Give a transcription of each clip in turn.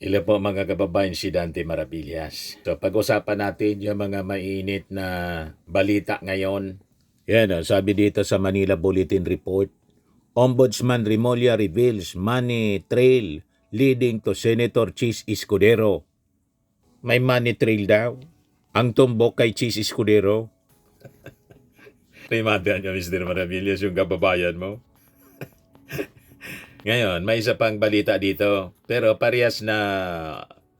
Hello po mga kababayan, si Dante Maravillas. So pag-usapan natin yung mga mainit na balita ngayon. Yan, sabi dito sa Manila Bulletin Report, Ombudsman Remulla reveals money trail leading to Senator Chis Escudero. May money trail daw. Ang tumbok kay Chis Escudero. Rimada niya, Mr. Maravillas, yung kababayan mo. Ngayon, may isa pang balita dito. Pero parehas na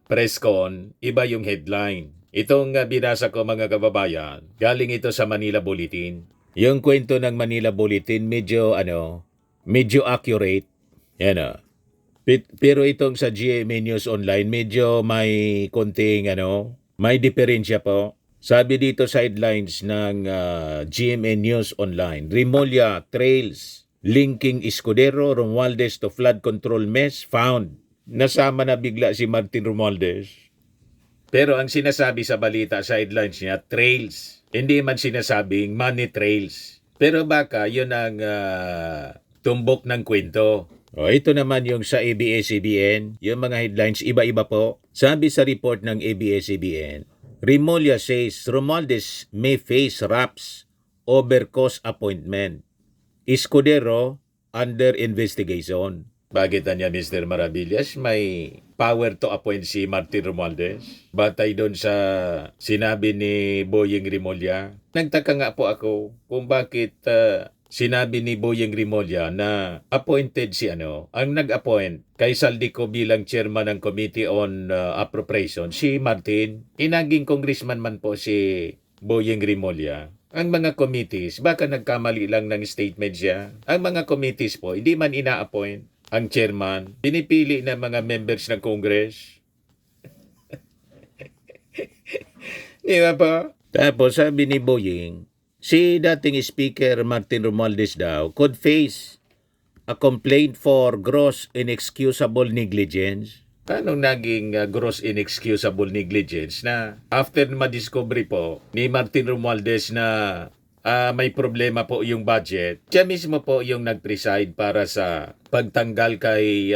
press con, iba yung headline. Itong binasa ko mga kababayan, galing ito sa Manila Bulletin. Yung kwento ng Manila Bulletin medyo accurate. Yan Pero itong sa GMA News Online, medyo may konting may diferensya po. Sabi dito sa headlines ng GMA News Online, Remulla trails linking Escudero Romualdez to flood control mess found. Nasama na bigla si Martin Romualdez. Pero ang sinasabi sa balita sa headlines niya, trails. Hindi man sinasabing money trails. Pero baka yun ang tumbok ng kwento. Ito naman yung sa ABS-CBN. Yung mga headlines, iba-iba po. Sabi sa report ng ABS-CBN, Remulla says Romualdez may face raps over cost appointment. Escudero under investigation. Bakit niya Mr. Maravillas may power to appoint si Martin Romualdez? Batay doon sa sinabi ni Boyeng Remulla. Nagtaka nga po ako kung bakit sinabi ni Boyeng Remulla na appointed ang nag-appoint kay Saldico bilang chairman ng Committee on Appropriation, si Martin. Inaging congressman man po si Boyeng Remulla. Ang mga committees, baka nagkamali lang ng statement siya. Ang mga committees po, hindi man ina-appoint ang chairman. Pinipili ng mga members ng Congress. Di ba po? Tapos sabi ni Boyeng, si dating Speaker Martin Romualdez daw could face a complaint for gross inexcusable negligence. Paano naging gross inexcusable negligence na after madiscovery po ni Martin Romualdez na may problema po yung budget, siya mismo po yung nag-preside para sa pagtanggal kay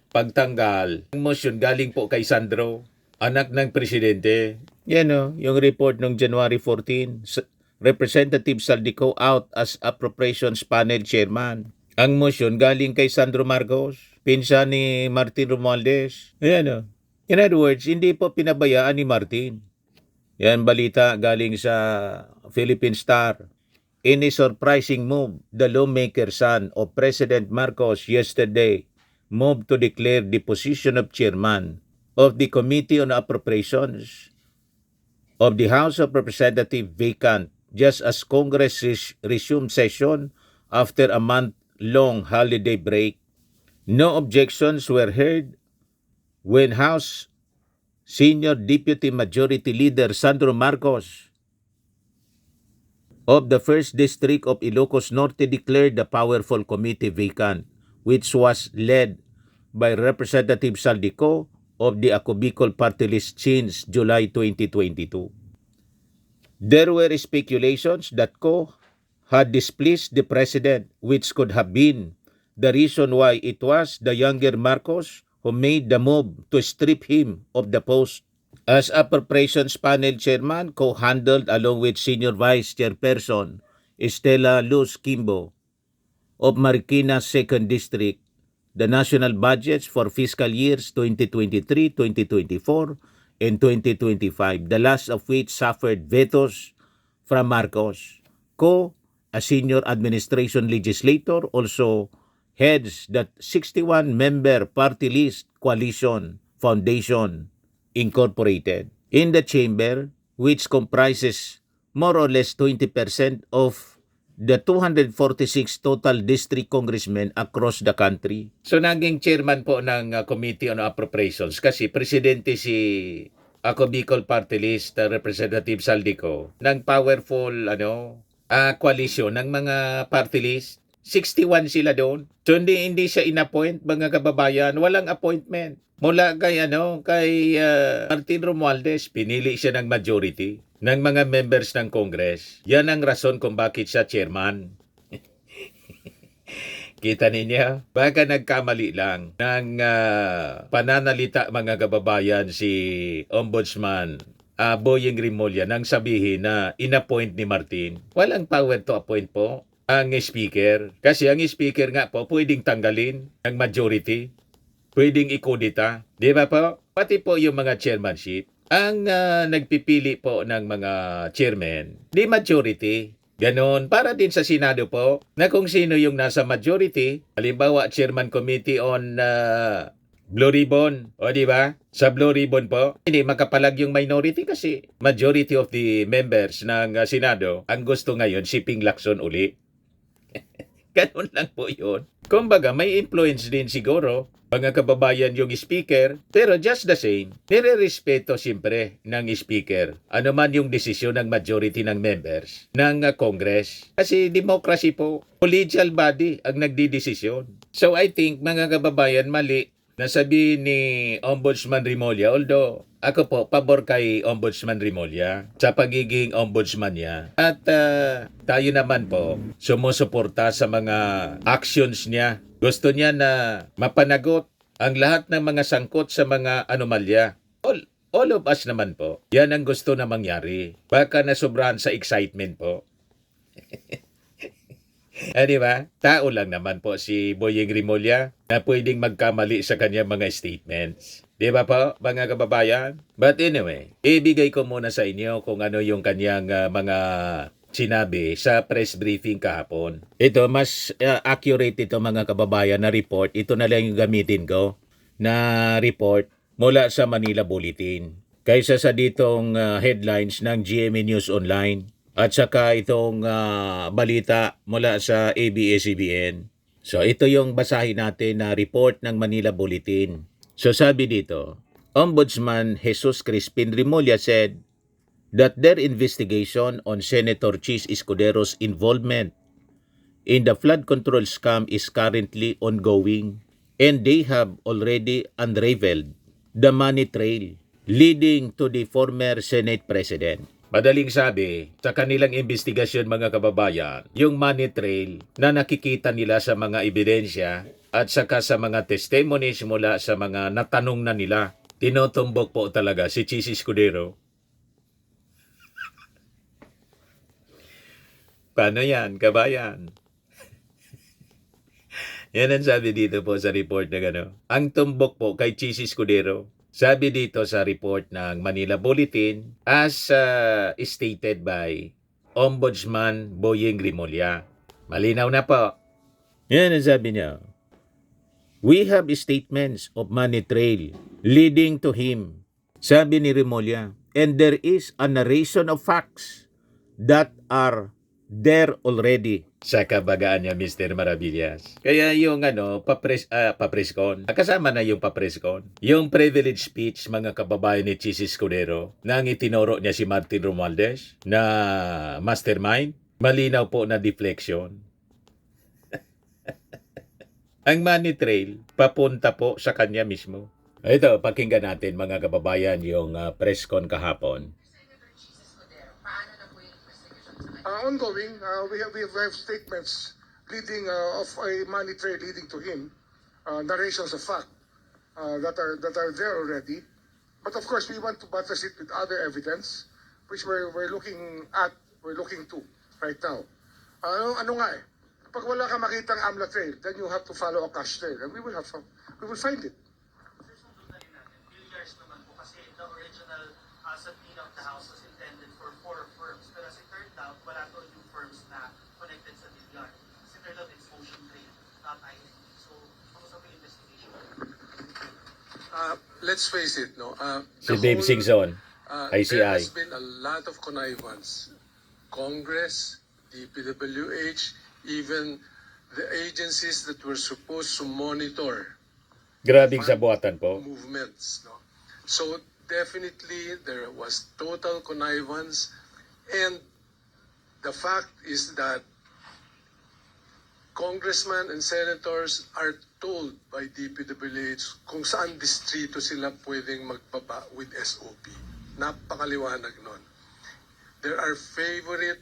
pagtanggal. Ang motion galing po kay Sandro, anak ng presidente. Yan yung report ng January 14, Representative Saldico out as Appropriations Panel Chairman. Ang motion galing kay Sandro Marcos, pinsan ni Martin Romualdez. Ayan In other words, hindi po pinabayaan ni Martin. Yan balita galing sa Philippine Star. In a surprising move, the lawmaker son of President Marcos yesterday moved to declare the position of chairman of the Committee on Appropriations of the House of Representatives vacant just as Congress resumed session after a month-long holiday break. No objections were heard when House Senior Deputy Majority Leader Sandro Marcos of the 1st District of Ilocos Norte declared the powerful committee vacant, which was led by Representative Saldico of the Ako Bicol Party List since July 2022. There were speculations that Ko had displeased the President, which could have been the reason why it was the younger Marcos who made the move to strip him of the post. As Appropriations Panel Chairman, co-handled along with Senior Vice Chairperson Estela Luz Kimbo of Marikina 2nd District, the national budgets for fiscal years 2023, 2024, and 2025, the last of which suffered vetoes from Marcos. Ko, a senior administration legislator, also heads the 61-member party list coalition Foundation Incorporated in the chamber, which comprises more or less 20% of the 246 total district congressmen across the country. So naging chairman po ng Committee on Appropriations kasi presidente si Ako Bicol Party List Representative Saldico ng powerful coalition ng mga party list. 61 sila doon. So hindi siya inappoint mga kababayan, walang appointment. Mula kay Martin Romualdez, pinili siya ng majority ng mga members ng Congress. Yan ang rason kung bakit siya chairman. Kita ninyo? Baka nagkamali lang ng pananalita mga kababayan si Ombudsman Boyeng Rimulya nang sabihin na inappoint ni Martin. Walang power to appoint po ang speaker. Kasi ang speaker nga po pwedeng tanggalin ng majority. Pwedeng ikudita. Di ba po? Pati po yung mga chairmanship. Ang nagpipili po ng mga chairman, di majority. Ganon, para din sa Senado po, na kung sino yung nasa majority, halimbawa Chairman Committee on Blue Ribbon, o di ba? Sa Blue Ribbon po, hindi makapalag yung minority kasi majority of the members ng Senado ang gusto ngayon si Ping Lacson uli. Ganun lang po yun. Kumbaga, may influence din siguro mga kababayan yung speaker, pero just the same, nire-respeto siyempre ng speaker. Ano man yung desisyon ng majority ng members ng Congress. Kasi democracy po, collegial body ang nagdidesisyon. So I think mga kababayan, mali na sabihin ni Ombudsman Rimulya, although ako po, pabor kay Ombudsman Rimulya sa pagiging ombudsman niya. At tayo naman po, sumusuporta sa mga actions niya. Gusto niya na mapanagot ang lahat ng mga sangkot sa mga anomalya. All of us naman po, yan ang gusto na mangyari. Baka nasobrahan sa excitement po. Di ba? Tao lang naman po si Boyeng Rimulya na pwedeng magkamali sa kanyang mga statements. Di ba po, mga kababayan? But anyway, ibigay ko muna sa inyo kung ano yung kanyang mga sinabi sa press briefing kahapon. Ito, mas accurate ito mga kababayan na report. Ito na lang yung gamitin ko na report mula sa Manila Bulletin. Kaysa sa ditong headlines ng GMA News Online. At saka itong balita mula sa ABS-CBN. So ito yung basahin natin na report ng Manila Bulletin. So sabi dito, Ombudsman Jesus Crispin Rimulya said that their investigation on Senator Chis Escudero's involvement in the flood control scam is currently ongoing and they have already unraveled the money trail leading to the former Senate President. Madaling sabi, sa kanilang investigasyon mga kababayan, yung money trail na nakikita nila sa mga ebidensya at saka sa mga testimonies mula sa mga natanong na nila, tinutumbok po talaga si Chis Escudero. Paano yan, kabayan? Yan ang sabi dito po sa report na gano'n. Ang tumbok po kay Chis Escudero. Sabi dito sa report ng Manila Bulletin as stated by Ombudsman Boyeng Rimulya. Malinaw na po. Yan ang sabi niya. We have statements of money trail leading to him. Sabi ni Rimulya. And there is a narration of facts that are there already. Sa kabagaan niya, Mr. Maravillas. Kaya yung papreskon, kasama na yung papreskon. Yung privilege speech, mga kababayan ni Chis Escudero, nang itinuro niya si Martin Romualdez na mastermind, malinaw po na deflection. Ang money trail, papunta po sa kanya mismo. Ito, pakinggan natin mga kababayan yung presscon kahapon. Ongoing, we have statements leading of a money trail leading to him, narrations of fact that are there already. But of course, we want to buttress it with other evidence, which we're looking to right now. Ano nga eh? Pag wala ka makitang AMLA trail, then you have to follow a cash trail, and we will find it. Years naman po kasi the original subpoena of the House was intended for 4 firms. Pero as it turned out, wala to yung firms na connected sa DDR. Kasi it turned out it's Motion Trade, not IND. So, kamusta po yung investigation? Let's face it, no? Si Dave Singson, ICI. There has been a lot of connivance. Congress, DPWH, even the agencies that were supposed to monitor Grabing sa buhatan po. movements. No? So definitely there was total connivance, and the fact is that congressmen and senators are told by DPWH kung saan distrito sila pwedeng magbaba with SOP. Napakaliwanag nun. There are favorite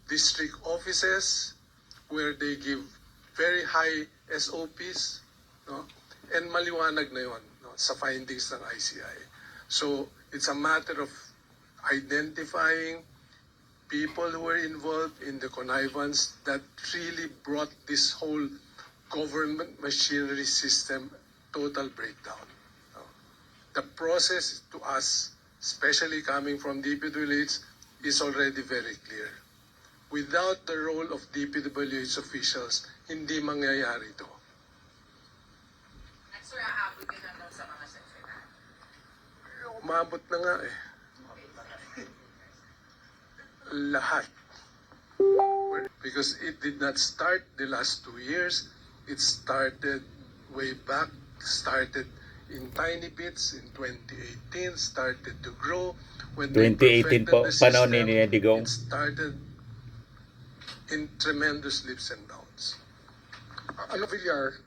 district offices where they give very high SOPs, no? And maliwanag na yun, no, sa findings ng ICI. So, it's a matter of identifying people who were involved in the connivance that really brought this whole government machinery system total breakdown. No? The process to us, especially coming from DPWH, is already very clear. Without the role of DPWH officials, hindi mangyayari ito. At sir, aabot din hanggang sa mga sekretary. Umabot na nga eh. Lahat. Because it did not start the last 2 years. It started way back, started in tiny bits in 2018, started to grow. When they 2018 po, perfected the panahon system, ni Digong. it started in tremendous leaps and bounds. Ano, Villar?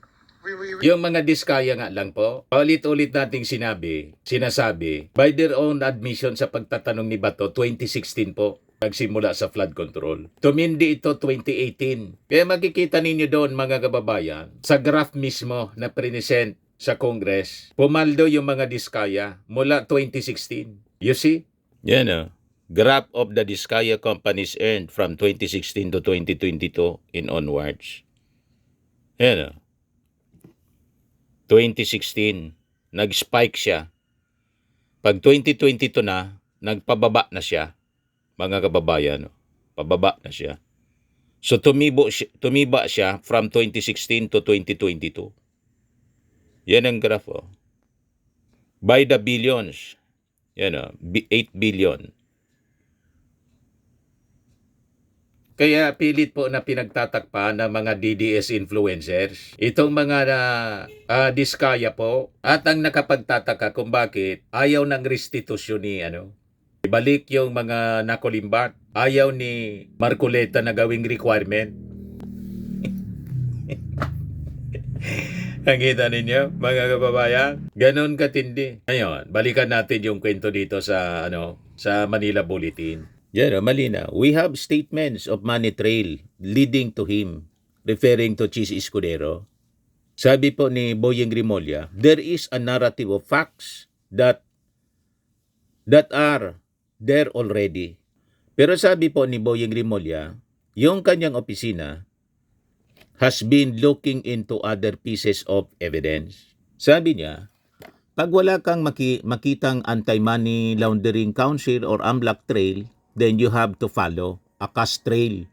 Yung mga diskaya nga lang po, ulit-ulit nating sinasabi, by their own admission sa pagtatanong ni Bato, 2016 po, nagsimula sa flood control. Tumindi ito 2018. Kaya makikita ninyo doon mga kababayan, sa graph mismo na present sa Congress, pumaldo yung mga diskaya mula 2016. You see? Yan o. Graph of the Diskaya companies earned from 2016 to 2022 in onwards. Yan o. 2016, nag-spike siya. Pag 2022 na, nagpababa na siya. Mga kababayan, pababa na siya. So tumiba siya from 2016 to 2022. Yan ang graph. Oh. By the billions. Yan o, 8 billion. Kaya pilit po na pinagtatakpan ng mga DDS influencers. Itong mga diskaya po at ang nakapagtataka kung bakit ayaw ng restitusyon ni ibalik yung mga nakulimbat. Ayaw ni Marcoleta na gawing requirement. Ang kita ninyo, mga kababayan, ganun katindi. Ngayon, balikan natin yung kwento dito sa Manila Bulletin. Yan, malina. We have statements of money trail leading to him, referring to Chis Escudero. Sabi po ni Boyeng Rimulya, there is a narrative of facts that are there already. Pero sabi po ni Boyeng Rimulya, yung kanyang opisina has been looking into other pieces of evidence. Sabi niya, pag wala kang makitang Anti-Money Laundering Council or AMLAC trail, then you have to follow a cash trail.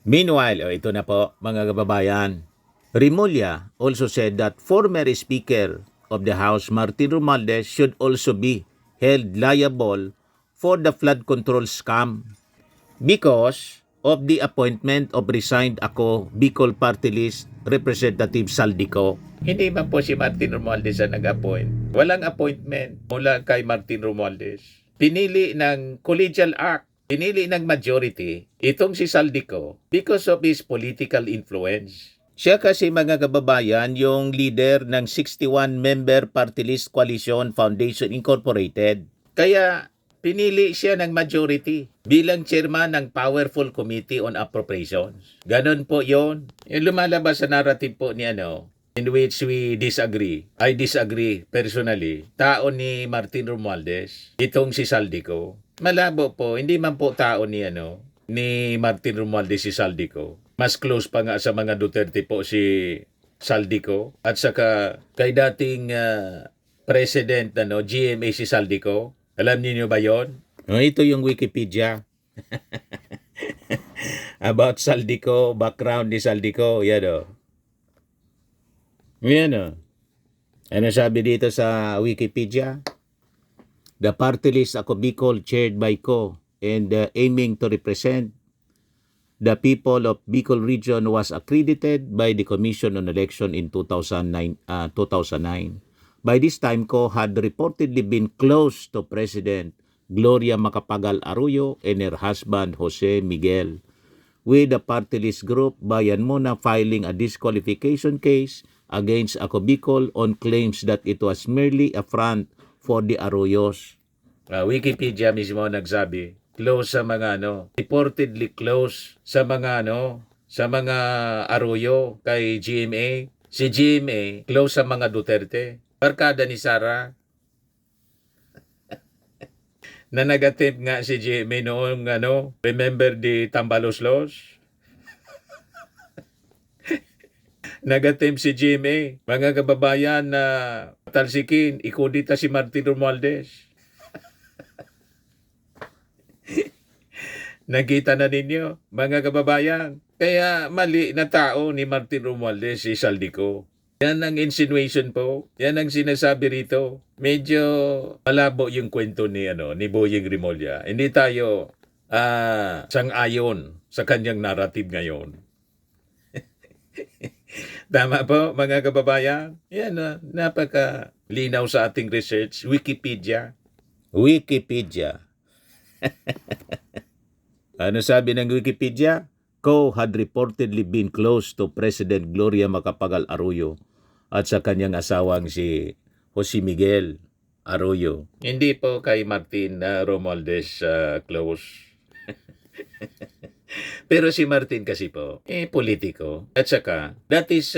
Meanwhile, ito na po mga kababayan, Rimulya also said that former Speaker of the House Martin Romualdez should also be held liable for the flood control scam because of the appointment of resigned Ako Bicol Party List Representative Saldico. Hindi ba po si Martin Romualdez ang nag-appoint? Walang appointment mula kay Martin Romualdez. Pinili ng collegial act, pinili ng majority itong si Saldico because of his political influence. Siya kasi mga kababayan yung leader ng 61-member Party List Coalition Foundation Incorporated. Kaya pinili siya ng majority bilang chairman ng Powerful Committee on Appropriations. Ganon po yon. Yung lumalabas sa narrative po ni in which we disagree. I disagree personally. Tao ni Martin Romualdez, itong si Saldico. Malabo po, hindi man po tao ni Martin Romualdez si Saldico. Mas close pa nga sa mga Duterte po si Saldico at saka kay dating president GMA si Saldico. Alam niyo ba 'yon? Ito yung Wikipedia. About Saldico, background ni Saldico, yan o. Yan o. Ano sabi dito sa Wikipedia? The party list Ako Bicol chaired by Ko and aiming to represent the people of Bicol region was accredited by the Commission on Election in 2009. By this time, Ko had reportedly been close to President Gloria Macapagal Arroyo and her husband Jose Miguel, with the party list group Bayan Muna filing a disqualification case against Ako Bicol on claims that it was merely a front for the Arroyos. Wikipedia mismo nagsabi, close sa mga reportedly close sa mga sa mga Arroyo kay GMA. Si GMA, close sa mga Duterte. Barkada ni Sara. Na nag-attempt nga si GMA noong remember the Tambaloslos? Nag-attempt si GMA. Mga kababayan na talsikin, ikudita si Martin Romualdez. Nakita na ninyo, mga kababayan. Kaya mali na tao ni Martin Romualdez si Saldico. Yan ang insinuation po. Yan ang sinasabi rito. Medyo malabo yung kwento ni Boyeng Rimulya. Hindi tayo sang-ayon sa kanyang narrative ngayon. Tama po, mga kababayan? Yan, napaka-linaw sa ating research. Wikipedia. Ano sabi ng Wikipedia? Ko had reportedly been close to President Gloria Macapagal Arroyo at sa kanyang asawang si Jose Miguel Arroyo. Hindi po kay Martin Romualdez close. Pero si Martin kasi po, politiko. At saka, that is,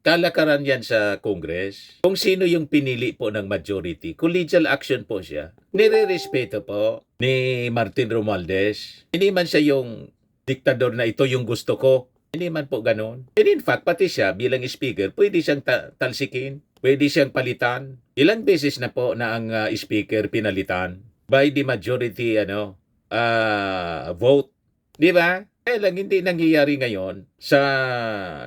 kalakaran yan sa Congress. Kung sino yung pinili po ng majority, collegial action po siya. Nire-respeto po ni Martin Romualdez. Hindi man siya yung diktador na ito yung gusto ko. Hindi man po ganun. And in fact, pati siya bilang speaker, pwede siyang talsikin. Pwede siyang palitan. Ilang beses na po na ang speaker pinalitan by the majority vote. Di ba? Kaya lang hindi nangyayari ngayon sa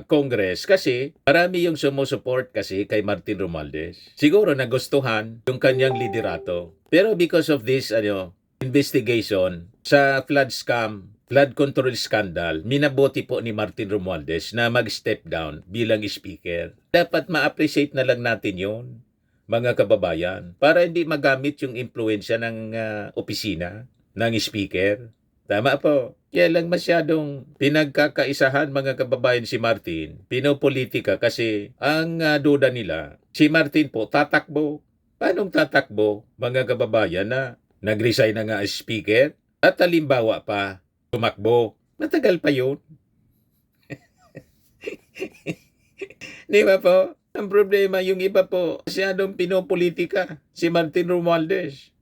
Congress kasi marami yung sumusupport kasi kay Martin Romualdez. Siguro nagustuhan yung kanyang liderato. Pero because of this investigation sa flood control scandal, minabuti po ni Martin Romualdez na mag-step down bilang speaker. Dapat ma-appreciate na lang natin yun, mga kababayan, para hindi magamit yung impluensya ng opisina ng speaker. Tama po. Kaya lang masyadong pinagkakaisahan, mga kababayan, si Martin. Pinopolitika kasi ang duda nila, si Martin po tatakbo. Paanong tatakbo, mga kababayan, na nag-resign na nga as speaker? At halimbawa pa, tumakbo. Matagal pa yun. Di ba po? Ang problema, yung iba po, masyadong pinopolitika. Si Martin Romualdez.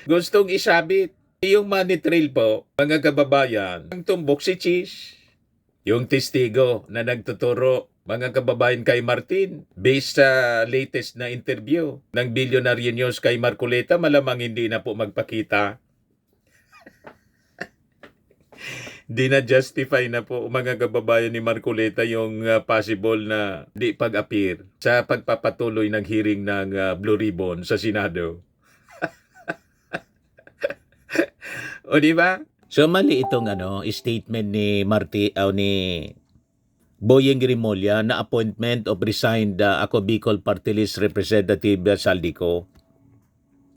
Gustong isabit. Yung money trail po, mga kababayan, ang tumbok si Cheese. Yung testigo na nagtuturo, mga kababayan, kay Martin, based sa latest na interview ng Billionaire News kay Marcoleta, malamang hindi na po magpakita. Di na justify na po, mga kababayan, ni Marcoleta yung possible na di pag-appear sa pagpapatuloy ng hearing ng Blue Ribbon sa Senado. O di ba? So mali itong statement ni ni Boyeng Rimulya na appointment of resigned Ako Bicol Party List Representative Saldico.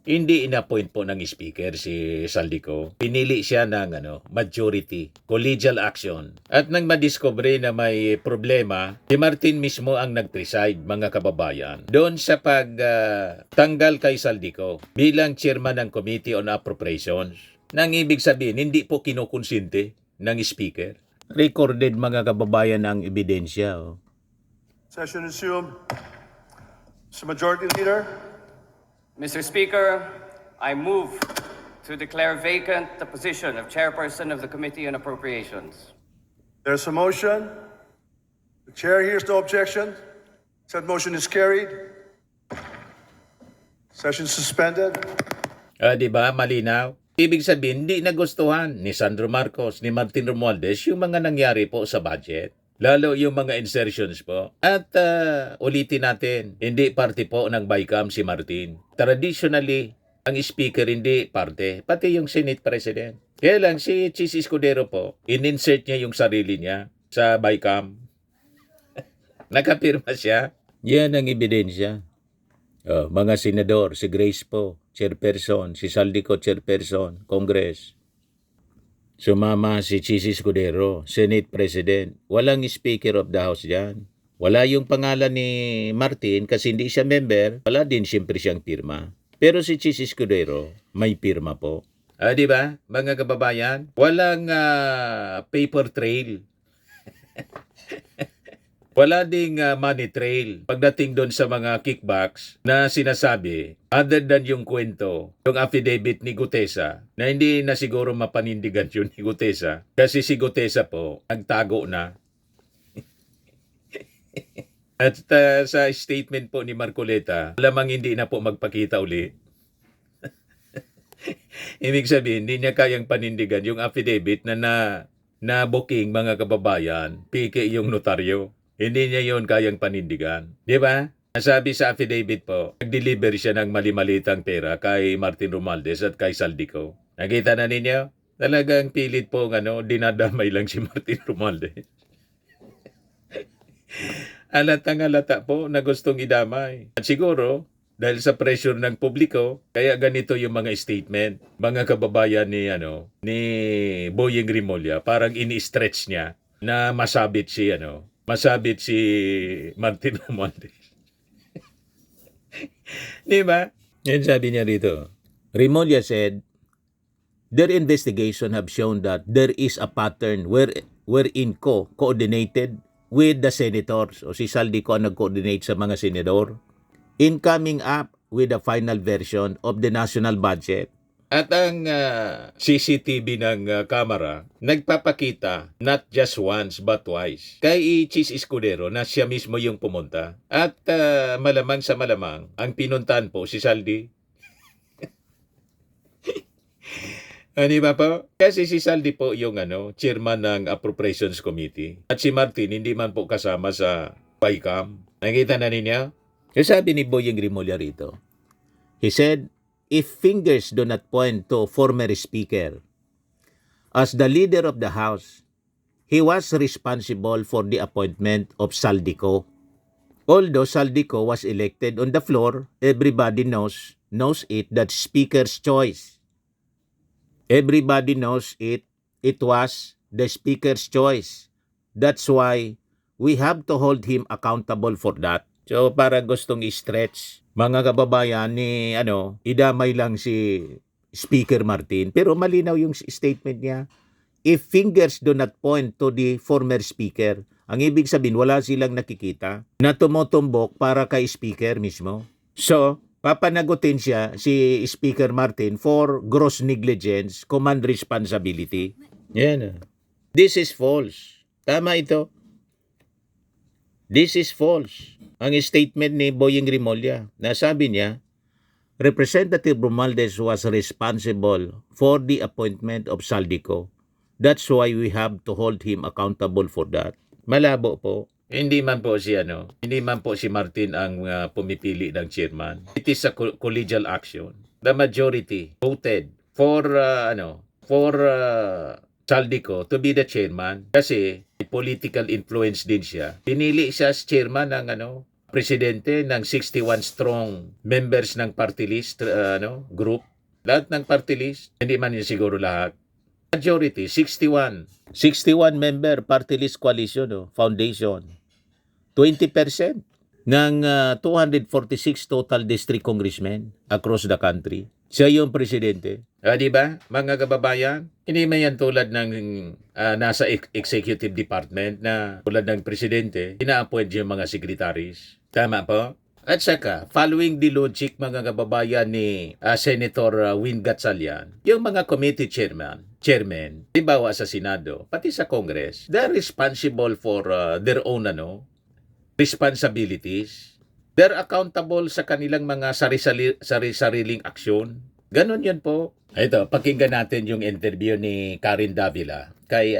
Hindi inappoint po ng speaker si Saldico. Pinili siya ng majority, collegial action. At nang madiscover na may problema, si Martin mismo ang nag-preside, mga kababayan, doon sa pagtanggal kay Saldico bilang chairman ng Committee on Appropriations. Nang ibig sabihin, hindi po kinukonsinte ng speaker. Recorded, mga kababayan, ang ebidensya. Session resumed. Mr. Majority Leader. Mr. Speaker, I move to declare vacant the position of Chairperson of the Committee on Appropriations. There's a motion. The chair hears no objection. Said motion is carried. Session suspended. Di ba? Malinaw. Ibig sabihin, hindi nagustuhan ni Sandro Marcos, ni Martin Romualdez yung mga nangyari po sa budget. Lalo yung mga insertions po. At ulitin natin, hindi parte po ng BICAM si Martin. Traditionally, ang speaker hindi parte, pati yung Senate President. Kaya lang si Chis Escudero po, in-insert niya yung sarili niya sa BICAM. Nakapirma siya. Yan ang ebidensya. Mga senador, si Grace po, chairperson, si Saldico, chairperson, Congress. Sumama si Chis Escudero, Senate President. Walang Speaker of the House dyan. Wala yung pangalan ni Martin kasi hindi siya member. Wala din siyempre siyang pirma. Pero si Chis Escudero, may pirma po. Di ba, mga kababayan? Walang paper trail. Wala ding money trail pagdating doon sa mga kickbacks na sinasabi, other than yung kwento, yung affidavit ni Gutesa, na hindi na siguro mapanindigan yun ni Gutesa. Kasi si Gutesa po, nagtago na. At sa statement po ni Marcoleta, lamang hindi na po magpakita uli. Ibig sabihin, hindi niya kayang panindigan yung affidavit na booking, mga kababayan, piki yung notaryo. Hindi niya yon kayang panindigan. Di ba? Sabi sa affidavit po, nag-deliver siya ng mali-malitang pera kay Martin Romualdez at kay Saldico. Nakita na ninyo? Talagang pilit po dinadamay lang si Martin Romualdez. Alatang alata po na gustong idamay. At siguro, dahil sa pressure ng publiko, kaya ganito yung mga statement. Mga kababayan ni Boyeng Rimulya, parang ini-stretch niya na masabit si Martin Romualdez. Di ba? Yan sabi niya rito. Rimulya said, their investigation have shown that there is a pattern wherein coordinated with the senators, o si Saldico ang nag-coordinate sa mga senador, in coming up with the final version of the national budget. At ang CCTV ng kamera, nagpapakita not just once but twice kay Chis Escudero na siya mismo yung pumunta. At malamang sa malamang, ang pinuntahan po si Saldi. Di ba po? Kasi si Saldi po yung chairman ng Appropriations Committee. At si Martin hindi man po kasama sa BICAM. Nakita na ninyo? Kasi sabi ni Boyeng Rimulya rito, he said, if fingers do not point to former speaker, as the leader of the House, he was responsible for the appointment of Saldico. Although Saldico was elected on the floor, everybody knows it, that speaker's choice. Everybody knows it was the speaker's choice. That's why we have to hold him accountable for that. So para gustong i-stretch, mga kababayan ni idamay lang si Speaker Martin, pero malinaw yung statement niya. If fingers do not point to the former speaker, ang ibig sabihin wala silang nakikita na tumutumbok para kay speaker mismo. So, papanagutin siya si Speaker Martin for gross negligence, command responsibility. Yan. This is false. Tama ito. This is false. Ang statement ni Boyeng Rimulya, na sabi niya, Representative Romualdez was responsible for the appointment of Saldico. That's why we have to hold him accountable for that. Malabo po. Hindi man po si Martin ang pumipili ng chairman. It is a collegial action. The majority voted for Saldico to be the chairman kasi political influence din siya. Pinili siya as chairman ng presidente ng 61 strong members ng party list group. Lahat ng party list, hindi man yun siguro lahat. Majority, 61 member party list coalition, foundation. 20% ng 246 total district congressmen across the country. Siya yung presidente. Di ba, mga kababayan? Hindi man yan tulad ng nasa executive department na tulad ng presidente, ina-appoint yung mga secretaries. Tama po? At saka, following the logic, mga kababayan ni Senator Win Gatchalian, yung mga committee chairman, halimbawa sa Senado, pati sa Congress, they're responsible for their own responsibilities. They're accountable sa kanilang mga sari-sariling aksyon. Ganon yun po. Ito, pakinggan natin yung interview ni Karen Davila kay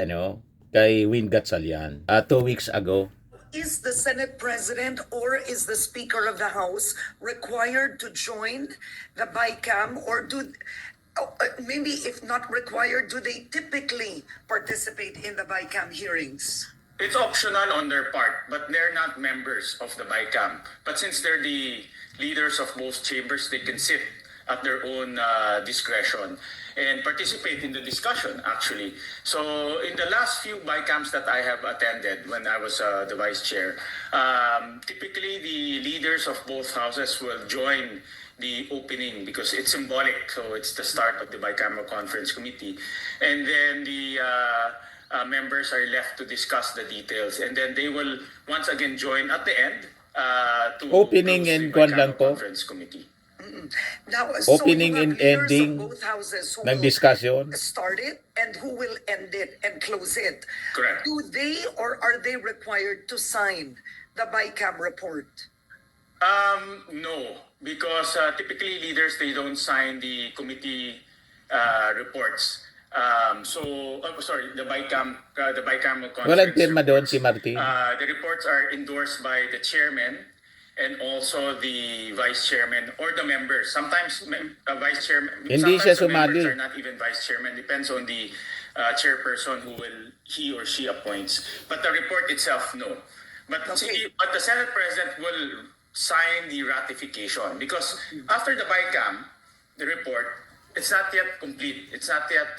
Win Gatchalian 2 weeks ago. Is the Senate President or is the Speaker of the House required to join the BICAM, or maybe if not required, do they typically participate in the BICAM hearings? It's optional on their part, but they're not members of the BICAM. But since they're the leaders of both chambers, they can sit at their own discretion and participate in the discussion, actually. So in the last few BICAMs that I have attended when I was the vice chair, typically the leaders of both houses will join the opening because it's symbolic. So it's the start of the bicameral conference committee. And then the members are left to discuss the details. And then they will once again join at the end to Opening close and the kwan lang bicameral po. conference committee. Now, Opening so you and have leaders ending of both houses who ng will discussion. start it and who will end it and close it. Correct. Do they or are they required to sign the BICAM report? No, because typically leaders, they don't sign the committee reports. The bicameral conference Walang pirma doon reports. si Martin. The reports are endorsed by the chairman and also the vice chairman or the members. Sometimes vice chairman. Hindi sometimes siya the members sumali. are not even vice chairman. Depends on the chairperson who will he or she appoints. But the report itself, no. But but the Senate President will sign the ratification because after the BICAM, the report, it's not yet complete. It's not yet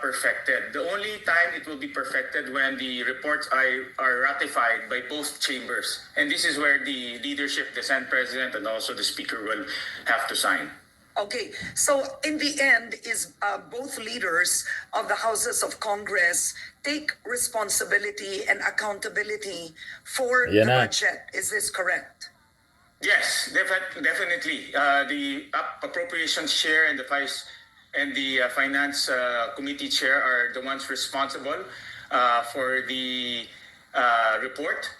perfected. The only time it will be perfected when the reports are ratified by both chambers. And this is where the leadership, the Senate President, and also the Speaker will have to sign. Okay, so in the end, is both leaders of the houses of Congress take responsibility and accountability for Yan the na. budget. Is this correct? Yes, definitely. The appropriations chair and the finance committee chair are the ones responsible for the report,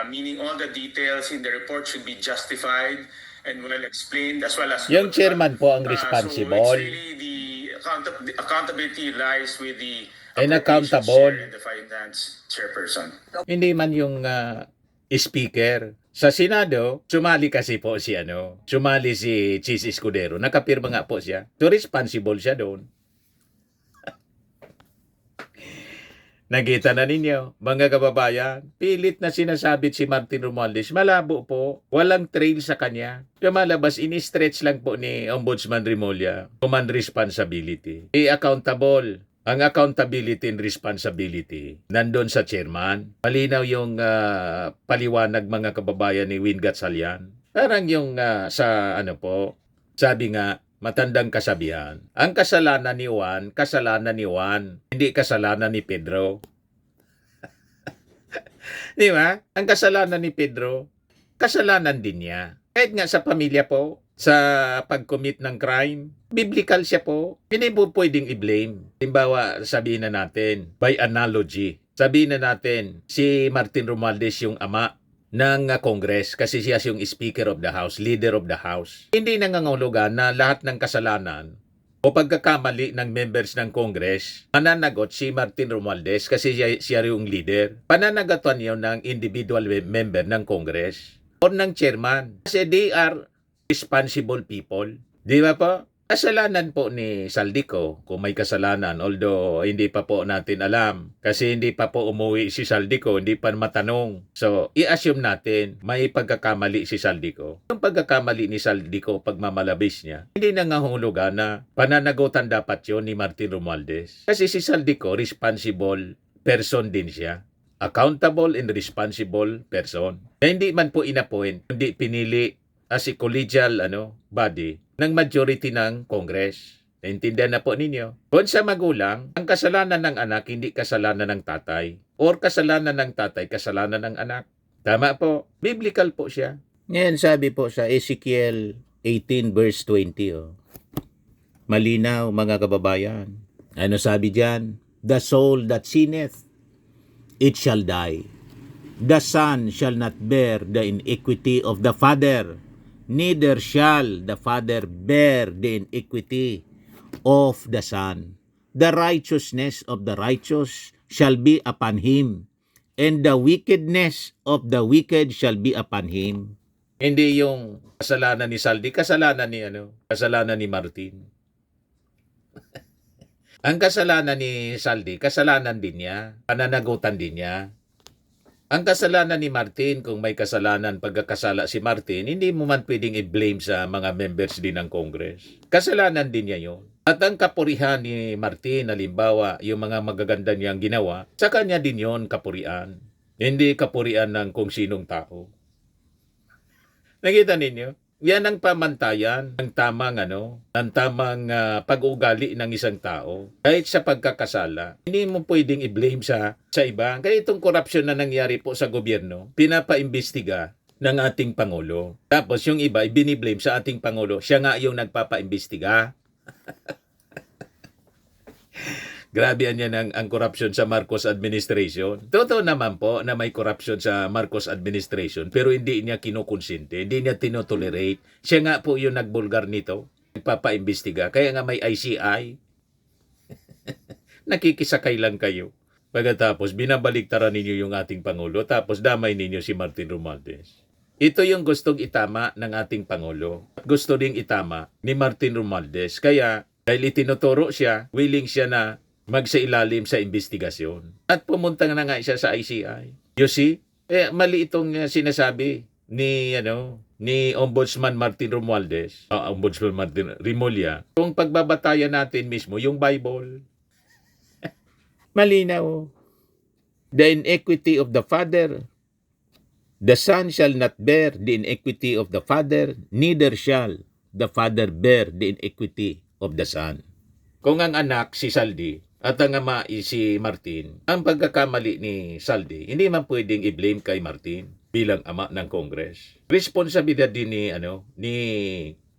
meaning all the details in the report should be justified and well explained as well as Yung chairman po ang So responsible. it's really the accountability lies with the And appropriations accountable. chair and the finance chairperson. Hindi man yung speaker. Sa Senado, sumali kasi po sumali si Chis Escudero. Nakapirma nga po siya. So responsible siya doon. Nakita na ninyo, mga kababayan, pilit na sinasabit si Martin Romualdez, malabo po, walang trail sa kanya. Lumalabas, ini-stretch lang po ni Ombudsman Remulla, command responsibility. Accountable. Ang accountability and responsibility nandun sa chairman. Malinaw yung paliwanag mga kababayan ni Win Gatchalian. Parang yung sabi nga, matandang kasabihan. Ang kasalanan ni Juan, kasalanan ni Juan, hindi kasalanan ni Pedro. Di ba? Ang kasalanan ni Pedro, kasalanan din niya. Kahit nga sa pamilya po, sa pag-commit ng crime, biblical siya po. Hindi po pwedeng i-blame. Halimbawa, sabihin na natin, by analogy, sabihin na natin, si Martin Romualdez yung ama ng Congress kasi siya yung Speaker of the House, Leader of the House. Hindi nangangahulugan na lahat ng kasalanan o pagkakamali ng members ng Congress, mananagot si Martin Romualdez kasi siya yung leader. Pananagatan yun ng individual member ng Congress o ng chairman. Kasi they are responsible people. Di ba po? Kasalanan po ni Saldico kung may kasalanan, although hindi pa po natin alam kasi hindi pa po umuwi si Saldico, hindi pa matanong. So, i-assume natin may pagkakamali si Saldico. Yung pagkakamali ni Saldico, pagmamalabis niya, hindi nangahulugan na pananagutan dapat yun ni Martin Romualdez. Kasi si Saldico, responsible person din siya. Accountable and responsible person. Na hindi man po inappoint, hindi pinili as a collegial body ng majority ng Congress. Naintindihan na po ninyo. Kung sa magulang, ang kasalanan ng anak hindi kasalanan ng tatay. Or kasalanan ng tatay, kasalanan ng anak. Tama po. Biblical po siya. Ngayon sabi po sa Ezekiel 18 verse 20. Malinaw mga kababayan. Ano sabi diyan? The soul that sinneth, it shall die. The son shall not bear the iniquity of the father, neither shall the father bear the iniquity of the son. The righteousness of the righteous shall be upon him, and the wickedness of the wicked shall be upon him. Hindi yung kasalanan ni Saldi, kasalanan ni Martin. Ang kasalanan ni Saldi, kasalanan din niya, pananagutan din niya. Ang kasalanan ni Martin, kung may kasalanan pagkakasala si Martin, hindi mo man pwedeng i-blame sa mga members din ng Congress. Kasalanan din niya yun. At ang kapurihan ni Martin, halimbawa, yung mga magaganda niyang ginawa, sa kanya din yon kapurian. Hindi kapurian ng kung sinong tao. Nakita ninyo? Yan ang pamantayan ng tamang pag-ugali ng isang tao. Kahit sa pagkakasala, hindi mo pwedeng i-blame sa iba. Kaya itong korupsyon na nangyari po sa gobyerno, pinapaimbestiga ng ating Pangulo. Tapos yung iba, ibiniblame sa ating Pangulo. Siya nga yung nagpapaimbestiga. Grabe yan ang corruption sa Marcos administration. Totoo naman po na may corruption sa Marcos administration pero hindi niya kinukonsente, hindi niya tinotolerate. Siya nga po yung nagbulgar nito, nagpapaimbestiga. Kaya nga may ICI. Nakikisakay lang kayo. Pagkatapos, binabaliktaran ninyo yung ating Pangulo tapos damay ninyo si Martin Romualdez. Ito yung gustong itama ng ating Pangulo. Gusto ding itama ni Martin Romualdez. Kaya, dahil itinuturo siya, willing siya na magsailalim sa investigasyon. At pumunta na nga siya sa ICI. You see? Mali itong sinasabi ni Ombudsman Martin Romualdez, Ombudsman Martin Rimulya, kung pagbabatayan natin mismo yung Bible. Malinaw. The inequity of the Father, the Son shall not bear the inequity of the Father, neither shall the Father bear the inequity of the Son. Kung ang anak si Saldi at ang ama si Martin, ang pagkakamali ni Saldi, hindi man pwedeng i-blame kay Martin bilang ama ng Congress. Responsibilidad din ni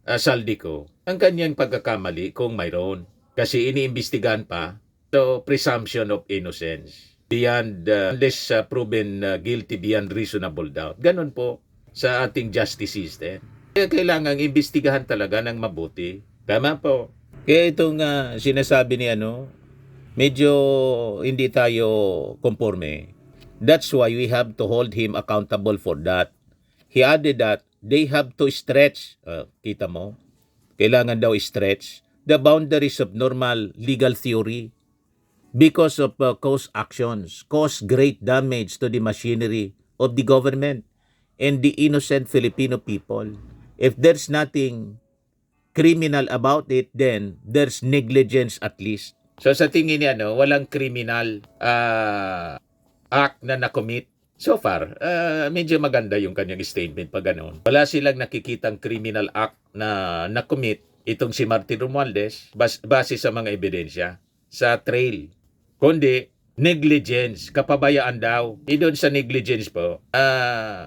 Saldi ko ang kanyang pagkakamali kung mayroon. Kasi iniimbestigahan pa, so presumption of innocence. Beyond, unless proven guilty beyond reasonable doubt. Ganon po sa ating justice system. Kaya kailangan imbestigahan talaga ng mabuti. Tama po. Kaya itong sinasabi ni medyo hindi tayo konforme. That's why we have to hold him accountable for that. He added that they have to stretch, kita mo, kailangan daw stretch the boundaries of normal legal theory because of cause actions, cause great damage to the machinery of the government and the innocent Filipino people. If there's nothing criminal about it, then there's negligence at least. So sa tingin niya, walang criminal act na nakomit. So far, medyo maganda yung kanyang statement pag ganoon. Wala silang nakikitang criminal act na nakomit itong si Martin Romualdez base sa mga ebidensya sa trail. Kundi, negligence, kapabayaan daw. Doon sa negligence po,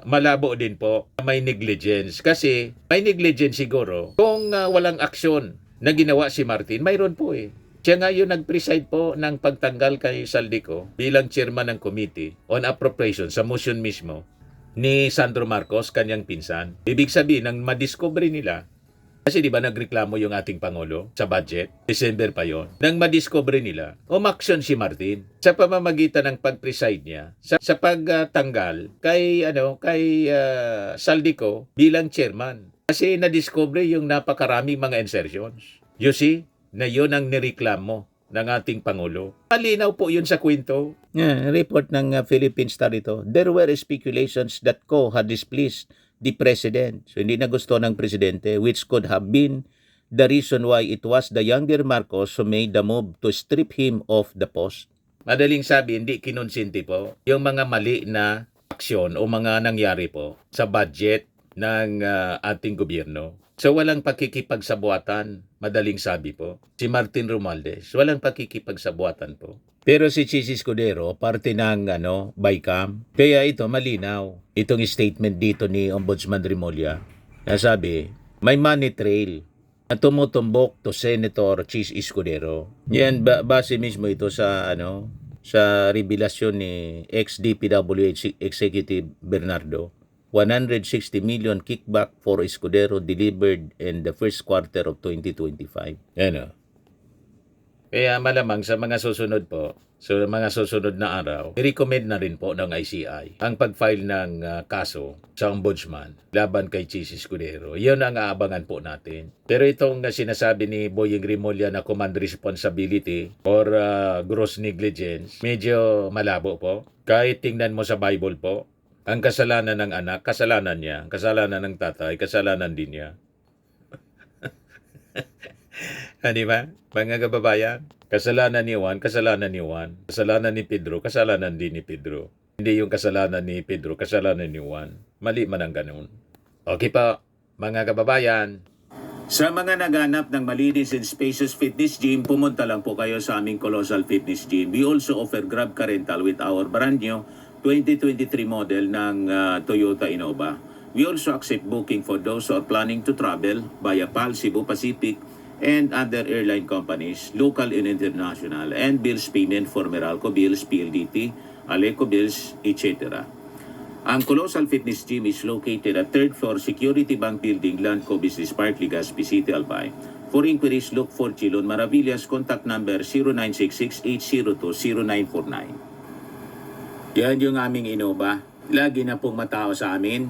malabo din po may negligence. Kasi may negligence siguro kung walang aksyon na ginawa si Martin, mayroon po eh. Siya nga yung nag-preside po ng pagtanggal kay Saldico bilang chairman ng Committee on Appropriations sa motion mismo ni Sandro Marcos, kanyang pinsan. Ibig sabihin, nang madiscover nila, kasi di ba nagreklamo yung ating Pangulo sa budget? December pa yon. Nang madiscover nila, umaksyon si Martin sa pamamagitan ng pag-preside niya sa pagtanggal kay Saldico bilang chairman. Kasi nadiscover yung napakaraming mga insertions. You see? Na yun ang nireklamo ng ating Pangulo. Malinaw po yun sa kwento. Report ng Philippine Star ito. There were speculations that Ko had displeased the President. So hindi na gusto ng Presidente, which could have been the reason why it was the younger Marcos who made the move to strip him of the post. Madaling sabi, hindi kinonsinti po yung mga mali na aksyon o mga nangyari po sa budget ng ating gobyerno. So walang pakikipagsabuatan, madaling sabi po. Si Martin Romualdez, walang pakikipagsabuatan po. Pero si Chis Escudero, parte ng BICAM. Kaya ito malinaw. Itong statement dito ni Ombudsman Rimulya, na sabi, may money trail na tumutumbok to Senator Chis Escudero. Yan base mismo ito sa sa revelasyon ni ex-DPWH Executive Bernardo. 160 million kickback for Escudero delivered in the first quarter of 2025. Kaya malamang sa mga susunod po, So, mga susunod na araw, i-recommend na rin po ng ICI ang pag-file ng kaso sa ombudsman laban kay Chis Escudero. Yun ang aabangan po natin. Pero itong sinasabi ni Boyeng Rimulya na command responsibility or gross negligence, medyo malabo po. Kahit tingnan mo sa Bible po, ang kasalanan ng anak, kasalanan niya. Kasalanan ng tatay, kasalanan din niya. Di ba? Mga kababayan, kasalanan ni Juan, kasalanan ni Juan. Kasalanan ni Pedro, kasalanan din ni Pedro. Hindi yung kasalanan ni Pedro, kasalanan ni Juan. Mali man ang ganun. Okay pa, mga kababayan. Sa mga naghanap ng malinis and spacious fitness gym, pumunta lang po kayo sa aming Colossal Fitness Gym. We also offer Grab Car Rental with our brand new 2023 model ng Toyota Innova. We also accept booking for those who are planning to travel via PAL, Cebu Pacific, and other airline companies, local and international, and bills payment for Meralco Bills, PLDT, Aleco Bills, etc. Ang Colossal Fitness Gym is located at 3rd floor Security Bank Building, Landco Business Park, Legazpi City, Albay. For inquiries, look for Chilon Maravillas. Contact number 0966-802-0949. Yan yung aming Innova. Lagi na pong matao sa amin.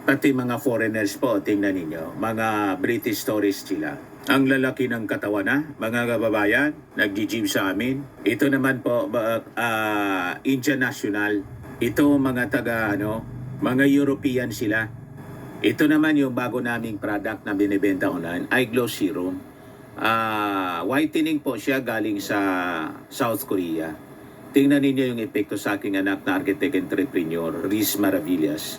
Pati mga foreigners po, tingnan ninyo. Mga British tourists sila. Ang lalaki ng katawan na, mga kababayan, nag-gym sa amin. Ito naman po, Indian National. Ito mga mga European sila. Ito naman yung bago naming product na binibenta online, Eye Glow Serum. Whitening po siya galing sa South Korea. Tingnan ninyo yung epekto sa aking anak na architect entrepreneur, Riz Maravillas.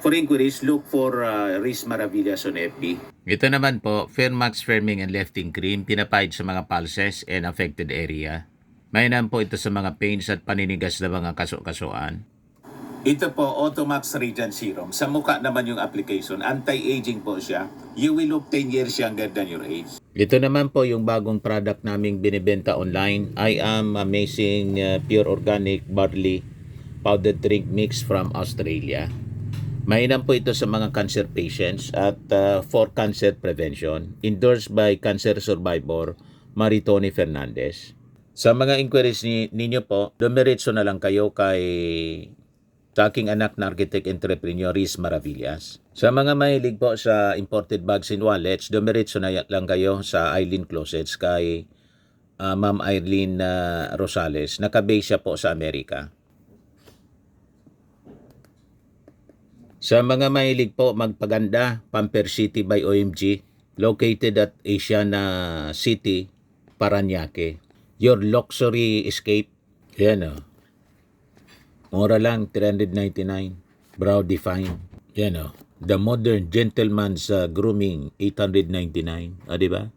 For inquiries, look for Riz Maravillas on FB. Ito naman po, Fairmax Firming and Lifting Cream, pinapahid sa mga pulses and affected area. Mainam po ito sa mga pains at paninigas na mga kaso-kasuan. Ito po, Automax Radiant Serum. Sa mukha naman yung application. Anti-aging po siya. You will look 10 years younger than your age. Ito naman po yung bagong product naming binibenta online. I am Amazing Pure Organic Barley Powdered Drink Mix from Australia. Mainam po ito sa mga cancer patients at for cancer prevention. Endorsed by cancer survivor Maritoni Fernandez. Sa mga inquiries ninyo po, dumiretso na lang kayo sa aking anak na architect entrepreneur Riz Maravillas. Sa mga mahilig po sa imported bags and wallets, dumiretso na lang kayo sa Eileen Closets kay Ma'am Eileen Rosales. Nakabase siya po sa Amerika. Sa mga mahilig po magpaganda, Pamper City by OMG, located at Asiana City, Parañaque. Your luxury escape, yan o. Mura lang, $399. Brow Define, yan o. The Modern Gentleman's Grooming, $899. O, diba?